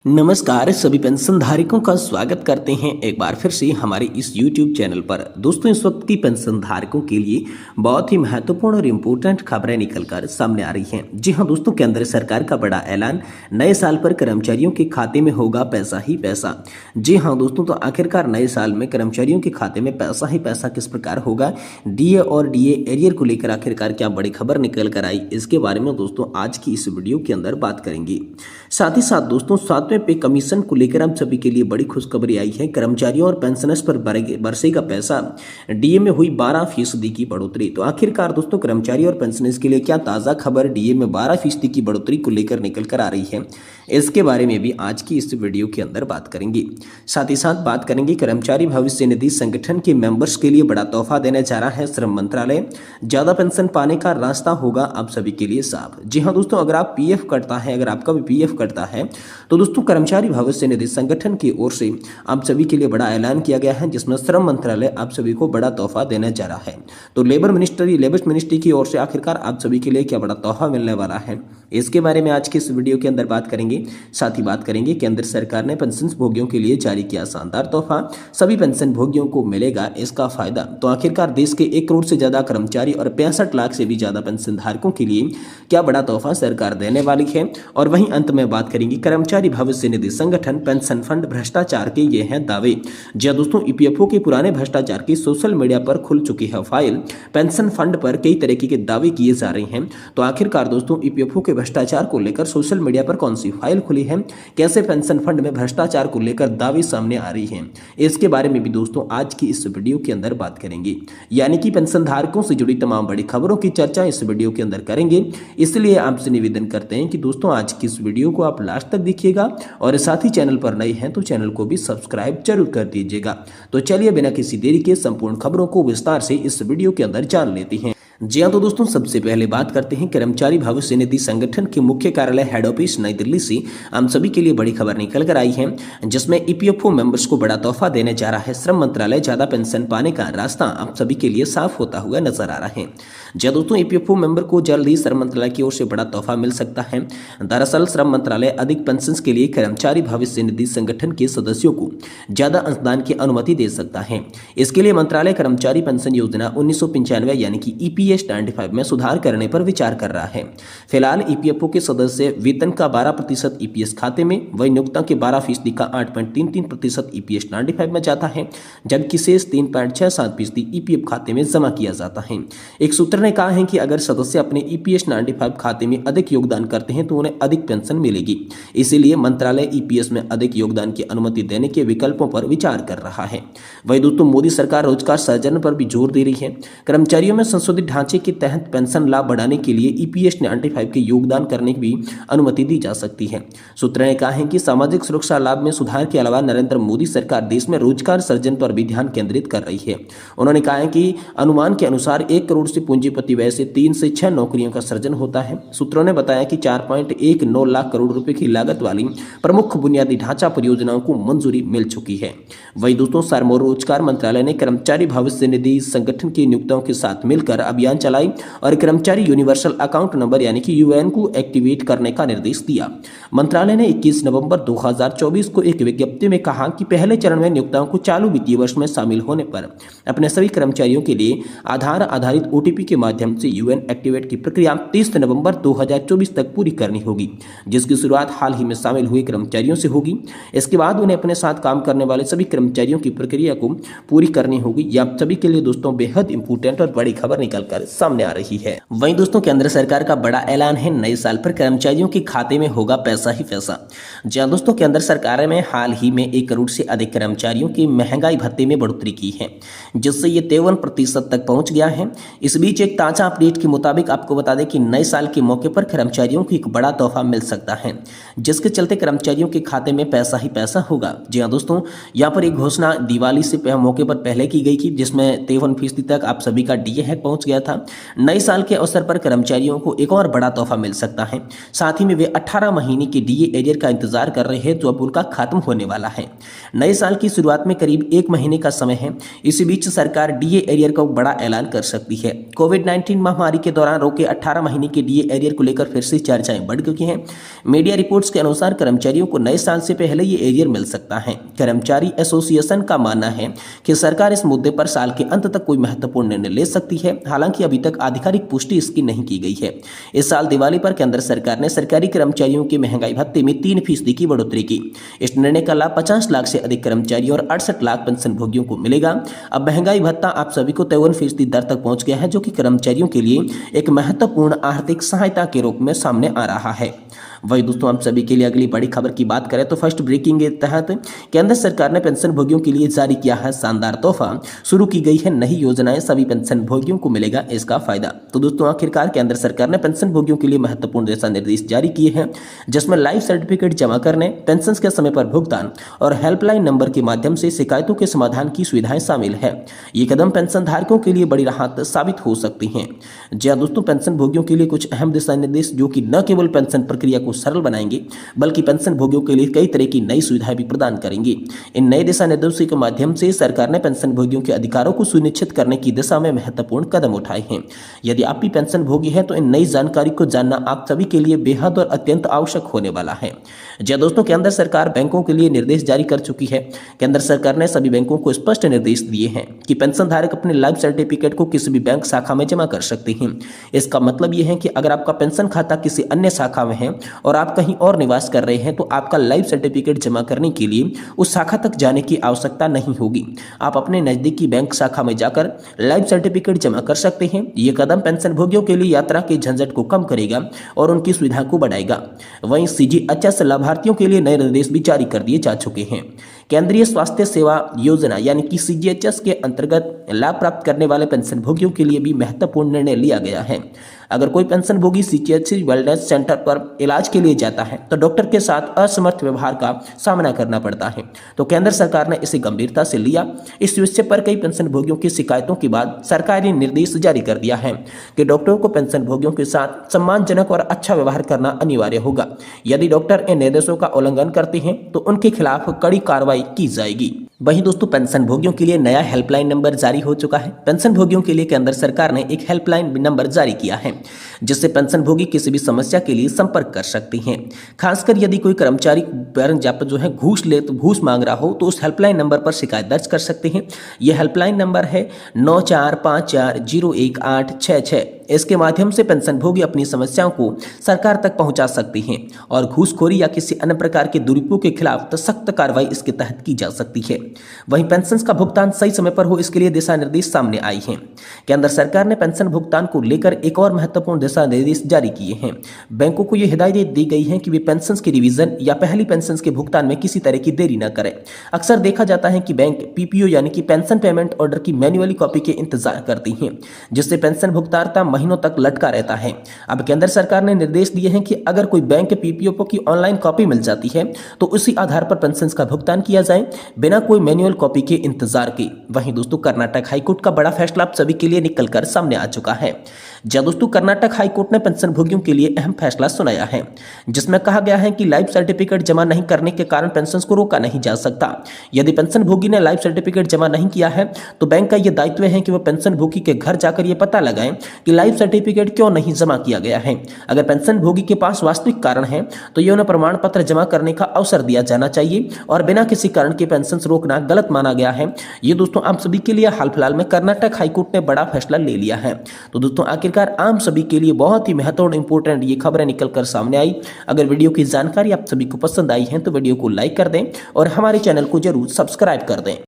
नमस्कार सभी पेंशन धारकों का स्वागत करते हैं एक बार फिर से हमारे इस YouTube चैनल पर। दोस्तों इस वक्त की पेंशन धारकों के लिए बहुत ही महत्वपूर्ण और इम्पोर्टेंट खबरें निकलकर सामने आ रही हैं। जी हां दोस्तों, केंद्र सरकार का बड़ा ऐलान, नए साल पर कर्मचारियों के खाते में होगा पैसा ही पैसा। जी हाँ दोस्तों, तो आखिरकार नए साल में कर्मचारियों के खाते में पैसा ही पैसा किस प्रकार होगा, डीए और डीए एरियर को लेकर आखिरकार क्या बड़ी खबर निकल कर आई, इसके बारे में दोस्तों आज की इस वीडियो के अंदर बात करेंगे। साथ ही साथ दोस्तों 7वें पे कमीशन को लेकर हम सभी के लिए बड़ी खुशखबरी आई है। कर्मचारियों और पेंशनर्स पर बरसेगा पैसा, डीए में हुई 12% की बढ़ोतरी। तो आखिरकार दोस्तों कर्मचारी और पेंशनर्स के लिए क्या ताज़ा खबर डीए में 12% की बढ़ोतरी को लेकर निकल कर आ रही है, इसके बारे में भी आज की इस वीडियो के अंदर बात करेंगे। साथ ही साथ बात करेंगे कर्मचारी भविष्य निधि संगठन के मेंबर्स के लिए बड़ा तोहफा देने जा रहा है श्रम मंत्रालय। ज्यादा पेंशन पाने का रास्ता होगा आप सभी के लिए साफ। जी हाँ दोस्तों, अगर आप पीएफ कटता है, अगर आपका भी पीएफ कटता है तो दोस्तों कर्मचारी भविष्य निधि संगठन की ओर से आप सभी के लिए बड़ा ऐलान किया गया है, जिसमें श्रम मंत्रालय आप सभी को बड़ा तोहफा देने जा रहा है। तो लेबर मिनिस्ट्री की ओर से आखिरकार आप सभी के लिए क्या बड़ा तोहफा मिलने वाला है, इसके बारे में आज के इस वीडियो के अंदर बात करेंगे। साथ ही बात करेंगे केंद्र सरकार ने पेंशन भोगियों के लिए जारी किया शानदार तोहफा, सभी पेंशन भोगियों को मिलेगा इसका फायदा। तो आखिरकार देश के 1 करोड़ से ज्यादा कर्मचारी और 65 लाख से भी ज्यादा पेंशन धारकों के लिए क्या बड़ा तोहफा सरकार देने वाली है। और वहीं अंत में बात करेंगे कर्मचारी भविष्य निधि संगठन पेंशन फंड भ्रष्टाचार के ये हैं दावे। जी दोस्तों, ईपीएफओ के पुराने भ्रष्टाचार की सोशल मीडिया पर खुल चुकी है फाइल। पेंशन फंड पर कई तरीके के दावे किए जा रहे हैं। तो आखिरकार दोस्तों ईपीएफओ के भ्रष्टाचार को लेकर सोशल मीडिया पर कौन सी फाइल खुली है, कैसे पेंशन फंड में भ्रष्टाचार को लेकर दावे सामने आ रही हैं, इसके बारे में भी दोस्तों आज की इस वीडियो के अंदर बात करेंगे। यानी कि पेंशन धारकों से जुड़ी तमाम बड़ी खबरों की चर्चा इस वीडियो के अंदर करेंगे। इसलिए आपसे निवेदन करते हैं कि दोस्तों आज की इस वीडियो को आप लास्ट तक देखिएगा और साथ ही चैनल पर नए हैं तो चैनल को भी सब्सक्राइब जरूर कर दीजिएगा। तो चलिए बिना किसी देरी के संपूर्ण खबरों को विस्तार से इस वीडियो के अंदर जान लेते हैं। जी हाँ, तो दोस्तों सबसे पहले बात करते हैं कर्मचारी भविष्य निधि संगठन के मुख्य कार्यालय हेड ऑफिस नई दिल्ली से हम सभी के लिए बड़ी खबर निकल कर आई है, जिसमें ईपीएफओ मेंबर्स को बड़ा तोहफा देने जा रहा है श्रम मंत्रालय। ज्यादा पेंशन पाने का रास्ता आप सभी के लिए साफ होता हुआ नजर आ रहा है। जी दोस्तों, ईपीएफओ मेंबर को जल्द ही श्रम मंत्रालय की ओर से बड़ा तोहफा मिल सकता है। दरअसल श्रम मंत्रालय अधिक पेंशन के लिए कर्मचारी भविष्य निधि संगठन के सदस्यों को ज्यादा अंशदान की अनुमति दे सकता है। इसके लिए मंत्रालय कर्मचारी पेंशन योजना 1995 यानी कि ईपीएस 95 में सुधार करने पर विचार कर रहा है। फिलहाल ईपीएफओ के सदस्य वेतन का 12% ईपीएस खाते में, वही नियोक्ता के 12% का 8.33% ईपीएस 95 में जाता है, जबकि शेष 3.67% ईपीएफ खाते में जमा किया जाता है। एक सूत्र ने कहा है कि अगर सदस्य अपने ईपीएस 95 खाते में अधिक योगदान करते हैं तो उन्हें अधिक पेंशन मिलेगी। इसीलिए मंत्रालय ईपीएस में अधिक योगदान की अनुमति देने के विकल्पों पर विचार कर रहा है। वही दोस्तों मोदी सरकार रोजगार सृजन पर भी जोर दे रही है। कर्मचारियों में संशोधित ढांचे के तहत पेंशन लाभ बढ़ाने के लिए ईपीएस 95 के योगदान करने की भी अनुमति दी जा सकती है। सूत्र ने कहा है कि सामाजिक सुरक्षा लाभ में सुधार के अलावा नरेंद्र मोदी सरकार देश में रोजगार सृजन पर भी ध्यान केंद्रित कर रही है। उन्होंने कहा है कि अनुमान के अनुसार 1 करोड़ से पूंजीपति व्यय से 3 से 6 नौकरियों का सृजन होता है। सूत्रों ने बताया कि 4.19 लाख करोड़ रुपए की लागत वाली प्रमुख बुनियादी ढांचा परियोजनाओं को मंजूरी मिल चुकी है। वही दोस्तों श्रम और रोजगार मंत्रालय ने कर्मचारी भविष्य निधि संगठन के नियोक्ताओं के साथ मिलकर अभियान चलाई और कर्मचारी यूनिवर्सल अकाउंट नंबर यानी कि यूएएन को एक्टिवेट करने का निर्देश दिया। मंत्रालय ने 21 नवंबर 2024 को एक विज्ञप्ति में कहा कि पहले चरण में नियोक्ताओं को चालू वित्तीय वर्ष में शामिल होने पर अपने सभी कर्मचारियों के लिए आधार आधारित ओटीपी के माध्यम से यूएएन एक्टिवेट की प्रक्रिया 30 नवंबर 2024 तक पूरी करनी होगी, जिसकी शुरुआत हाल ही में शामिल हुए कर्मचारियों से होगी। इसके बाद उन्हें अपने साथ काम करने वाले सभी कर्मचारियों की प्रक्रिया को पूरी करनी होगी। यह आप सभी के लिए दोस्तों बेहद इंपोर्टेंट और बड़ी खबर निकलकर सामने आ रही है। वहीं दोस्तों केंद्र सरकार का बड़ा ऐलान है, नए साल पर कर्मचारियों के खाते में होगा पैसा ही पैसा। जहां दोस्तों केंद्र सरकार ने हाल ही में 1 करोड़ से अधिक कर्मचारियों की महंगाई भत्ते में बढ़ोतरी की है, जिससे ये 53% तक पहुंच गया है। इस बीच एक ताजा अपडेट के मुताबिक आपको बता दें कि नए साल के मौके पर कर्मचारियों को एक बड़ा तोहफा मिल सकता है, जिसके चलते कर्मचारियों के खाते में पैसा ही पैसा होगा। जी हाँ दोस्तों, यहाँ पर एक घोषणा दिवाली से मौके पर पहले की गई थी, जिसमें 53% तक आप सभी का डीए हैक पहुंच गया था। नए साल के अवसर पर कर्मचारियों को एक और बड़ा तोहफा मिल सकता है। साथ ही में वे 18 महीने के डीए एरियर का इंतजार कर रहे हैं, जो अब उनका खत्म होने वाला है। नए साल की शुरुआत में करीब 1 महीने का समय है। इसी बीच सरकार डीए एरियर का बड़ा ऐलान कर सकती है। कोविड-19 महामारी के दौरान रोके 18 महीने के डीए एरियर को लेकर फिर से चर्चाएं बढ़ चुकी हैं। मीडिया रिपोर्ट्स के अनुसार कर्मचारियों को नए साल से पहले ये एरियर मिल सकता है। कर्मचारी एसोसिएशन का मानना है कि सरकार इस मुद्दे पर साल के अंत तक कोई महत्वपूर्ण निर्णय ले सकती है। हालांकि अभी तक आधिकारिक पुष्टि इसकी नहीं की गई है। इस साल दिवाली पर केंद्र सरकार ने सरकारी कर्मचारियों के महंगाई भत्ते में 3% की बढ़ोतरी की। इस निर्णय का लाभ 50 लाख से अधिक कर्मचारियों और 68 लाख पेंशन भोगियों को मिलेगा। अब महंगाई भत्ता आप सभी को 53% दर तक पहुंच गया है, जो कि कर्मचारियों के लिए एक महत्वपूर्ण आर्थिक सहायता के रूप में सामने आ रहा है। वही दोस्तों, आप सभी के लिए अगली बड़ी खबर की बात करें तो फर्स्ट ब्रेकिंग के तहत केंद्र सरकार ने पेंशन भोगियों के लिए जारी किया है शानदार तोहफा। शुरू की गई है नई योजनाएं, सभी पेंशन भोगियों को मिलेगा इसका फायदा। तो दोस्तों, आखिरकार केंद्र सरकार ने पेंशन भोगियों के लिए महत्वपूर्ण दिशा निर्देश जारी किए हैं, जिसमें लाइफ सर्टिफिकेट जमा करने, पेंशन के समय पर भुगतान और हेल्पलाइन नंबर के माध्यम से शिकायतों के समाधान की सुविधाएं शामिल है। ये कदम पेंशन धारकों के लिए बड़ी राहत साबित हो सकती हैं। जी हां दोस्तों, पेंशन भोगियों के लिए कुछ अहम दिशा निर्देश जो कि न केवल पेंशन प्रक्रिया को सरल बनाएंगे, बल्कि पेंशन भोगियों के लिए कई तरह की नई सुविधाएं भी प्रदान करेंगे। इन नए दिशा निर्देशों के माध्यम से सरकार ने पेंशन भोगियों के अधिकारों को सुनिश्चित करने की दिशा में महत्वपूर्ण कदम उठाए हैं। यदि आप भी पेंशन भोगी हैं तो इन नई जानकारी को जानना आप सभी के लिए बेहद और अत्यंत आवश्यक होने वाला है। जी दोस्तों, केंद्र सरकार बैंकों के लिए निर्देश जारी कर चुकी है। केंद्र सरकार ने सभी बैंकों को स्पष्ट निर्देश दिए हैं कि पेंशन धारक अपने लाइफ सर्टिफिकेट को किसी भी बैंक शाखा में जमा कर सकते हैं। इसका मतलब यह है कि अगर आपका पेंशन खाता किसी अन्य शाखा में है और आप कहीं और निवास कर रहे हैं तो आपका लाइफ सर्टिफिकेट जमा करने के लिए उस शाखा तक जाने की आवश्यकता नहीं होगी। आप अपने नजदीकी बैंक शाखा में जाकर लाइफ सर्टिफिकेट जमा कर सकते हैं। यह कदम पेंशन भोगियों के लिए यात्रा के झंझट को कम करेगा और उनकी सुविधा को बढ़ाएगा। वहीं सीजीएचएस लाभार्थियों के लिए नए निर्देश भी जारी कर दिए जा चुके हैं। केंद्रीय स्वास्थ्य सेवा योजना यानी कि सीजीएचएस के अंतर्गत लाभ प्राप्त करने वाले पेंशन भोगियों के लिए भी महत्वपूर्ण निर्णय लिया गया है। अगर कोई पेंशन भोगी सीजीएचएस वेलनेस सेंटर पर इलाज के लिए जाता है तो डॉक्टर के साथ असमर्थ व्यवहार का सामना करना पड़ता है, तो केंद्र सरकार ने इसे गंभीरता से लिया। इस विषय पर कई पेंशन भोगियों की शिकायतों के बाद सरकार ने निर्देश जारी कर दिया है कि डॉक्टरों को पेंशन भोगियों के साथ सम्मानजनक और अच्छा व्यवहार करना अनिवार्य होगा। यदि डॉक्टर इन निर्देशों का उल्लंघन करते हैं तो उनके खिलाफ कड़ी कार्रवाई की जाएगी। वहीं दोस्तों, पेंशन भोगियों के लिए नया हेल्पलाइन नंबर जारी हो चुका है। पेंशन भोगियों के लिए केंद्र सरकार ने एक हेल्पलाइन नंबर जारी किया है, जिससे पेंशन भोगी किसी भी समस्या के लिए संपर्क कर सकते हैं। खासकर यदि कोई कर्मचारी जो है घूस मांग रहा हो तो उस हेल्पलाइन नंबर पर शिकायत दर्ज कर सकते हैं। यह हेल्पलाइन नंबर है 9454018666। इसके माध्यम से पेंशन भोगी अपनी समस्याओं को सरकार तक पहुंचा सकते हैं और घूसखोरी या किसी अन्य प्रकार के दुरुपयोग के खिलाफ सख्त कार्रवाई इसके तहत की जा सकती है। वहीं पेंशन का भुगतान सही समय पर हो, इसके लिए दिशा निर्देश सामने आए हैं। केंद्र सरकार ने पेंशन भुगतान को लेकर एक और महत्वपूर्ण दिशा निर्देश जारी किए हैं। बैंकों को यह हिदायत दी गई है कि वे पेंशन के रिवीजन या पहली पेंशन के भुगतान में किसी तरह की देरी न करें। अक्सर देखा जाता है कि बैंक पीपीओ यानी कि पेंशन पेमेंट ऑर्डर की मैन्युअली कॉपी के इंतजार करती हैं, जिससे पेंशन भुगतान महीनों तक लटका रहता है। अब केंद्र सरकार ने निर्देश दिए हैं कि अगर कोई बैंक पीपीओ की ऑनलाइन कॉपी मिल जाती है तो उसी आधार पर पेंशन का भुगतान किया जाए, बिना कोई मैनुअल कॉपी के इंतजार के। वहीं दोस्तों, कर्नाटक हाईकोर्ट का बड़ा फैसला आप सभी के लिए निकलकर सामने आ चुका है। जब दोस्तों, कर्नाटक हाईकोर्ट ने पेंशन भोगियों के लिए अहम फैसला सुनाया है, जिसमें कहा गया है कि लाइफ सर्टिफिकेट जमा नहीं करने के कारण पेंशन को रोका नहीं जा सकता। यदि पेंशन भोगी ने लाइफ सर्टिफिकेट जमा नहीं किया है तो बैंक का यह दायित्व है कि वह पेंशन भोगी के घर जाकर यह पता लगाएं कि लाइफ सर्टिफिकेट क्यों नहीं जमा किया गया है। अगर पेंशन भोगी के पास वास्तविक कारण है तो यह उन्हें प्रमाण पत्र जमा करने का अवसर दिया जाना चाहिए और बिना किसी कारण के पेंशन रोकना गलत माना गया है। ये दोस्तों, आप सभी के लिए हाल फिलहाल में कर्नाटक हाईकोर्ट ने बड़ा फैसला ले लिया है। तो दोस्तों, आखिरकार आम सभी के लिए बहुत ही महत्वपूर्ण इंपोर्टेंट ये खबरें निकलकर सामने आई। अगर वीडियो की जानकारी आप सभी को पसंद आई है तो वीडियो को लाइक कर दें और हमारे चैनल को जरूर सब्सक्राइब कर दें।